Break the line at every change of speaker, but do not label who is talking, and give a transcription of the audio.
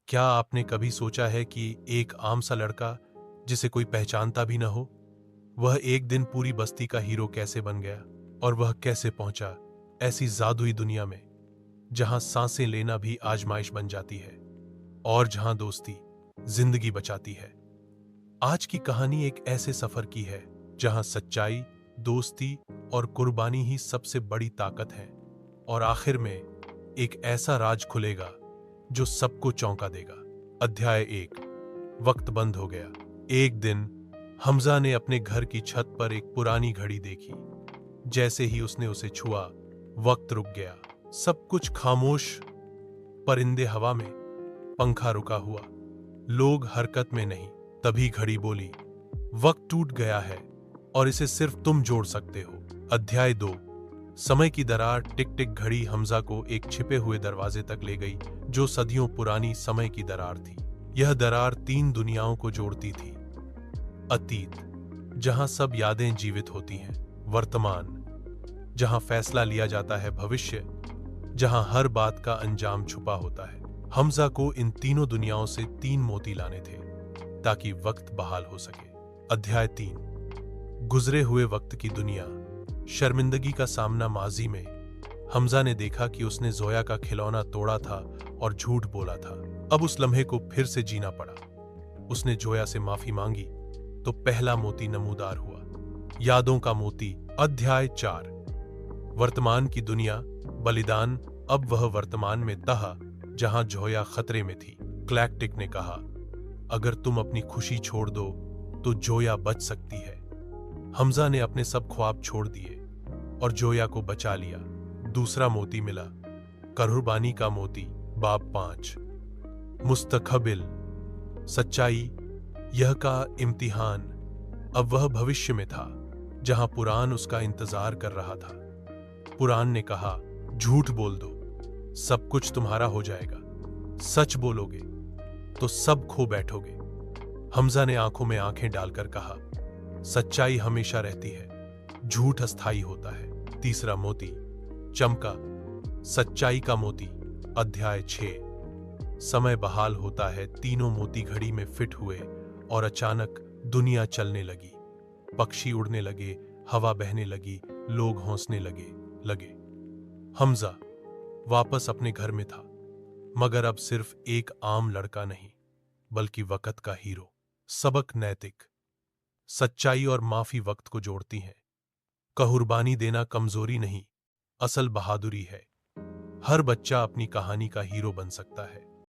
क्या आपने कभी सोचा है कि एक आम सा लड़का जिसे कोई पहचानता भी न हो, वह एक दिन पूरी बस्ती का हीरो कैसे बन गया? और वह कैसे पहुंचा ऐसी जादुई दुनिया में जहां सांसें लेना भी आजमाइश बन जाती है और जहां दोस्ती जिंदगी बचाती है। आज की कहानी एक ऐसे सफर की है जहां सच्चाई, दोस्ती और कुर्बानी ही सबसे बड़ी ताकत है। और आखिर में एक ऐसा राज खुलेगा जो सबको चौंका देगा। अध्याय 1। वक्त बंद हो गया। एक दिन हमजा ने अपने घर की छत पर एक पुरानी घड़ी देखी। जैसे ही उसने उसे छुआ, वक्त रुक गया। सब कुछ खामोश, परिंदे हवा में, पंखा रुका हुआ, लोग हरकत में नहीं। तभी घड़ी बोली, वक्त टूट गया है और इसे सिर्फ तुम जोड़ सकते हो। अध्याय 2। समय की दरार। टिक टिक घड़ी हमजा को एक छिपे हुए दरवाजे तक ले गई जो सदियों पुरानी समय की दरार थी। यह दरार 3 दुनियाओं को जोड़ती थी। अतीत, जहां सब यादें जीवित होती हैं। वर्तमान, जहां फैसला लिया जाता है। भविष्य, जहां हर बात का अंजाम छुपा होता है। हमजा को इन तीनों दुनियाओं से 3 मोती लाने थे ताकि वक्त बहाल हो सके। अध्याय 3। गुजरे हुए वक्त की दुनिया। शर्मिंदगी का सामना। माजी में हमजा ने देखा कि उसने जोया का खिलौना तोड़ा था और झूठ बोला था। अब उस लम्हे को फिर से जीना पड़ा। उसने जोया से माफी मांगी तो पहला मोती नमूदार हुआ। यादों का मोती। अध्याय 4। वर्तमान की दुनिया। बलिदान। अब वह वर्तमान में था जहां जोया खतरे में थी। क्लैक्टिक ने कहा, अगर तुम अपनी खुशी छोड़ दो तो जोया बच सकती है। हमजा ने अपने सब ख्वाब छोड़ दिए और जोया को बचा लिया। दूसरा मोती मिला। कुर्बानी का मोती। बाब 5। मुस्तकबिल। सच्चाई, यह का इम्तिहान। अब वह भविष्य में था जहां पुरान उसका इंतजार कर रहा था। पुरान ने कहा, झूठ बोल दो, सब कुछ तुम्हारा हो जाएगा। सच बोलोगे तो सब खो बैठोगे। हमजा ने आंखों में आंखें डालकर कहा, सच्चाई हमेशा रहती है, झूठ अस्थायी होता है। तीसरा मोती चमका। सच्चाई का मोती। अध्याय 6। समय बहाल होता है। तीनों मोती घड़ी में फिट हुए और अचानक दुनिया चलने लगी। पक्षी उड़ने लगे, हवा बहने लगी, लोग हंसने लगे। हमजा वापस अपने घर में था, मगर अब सिर्फ एक आम लड़का नहीं, बल्कि वक्त का हीरो। सबक। नैतिक। सच्चाई और माफी वक्त को जोड़ती हैं। कुर्बानी देना कमजोरी नहीं, असल बहादुरी है। हर बच्चा अपनी कहानी का हीरो बन सकता है।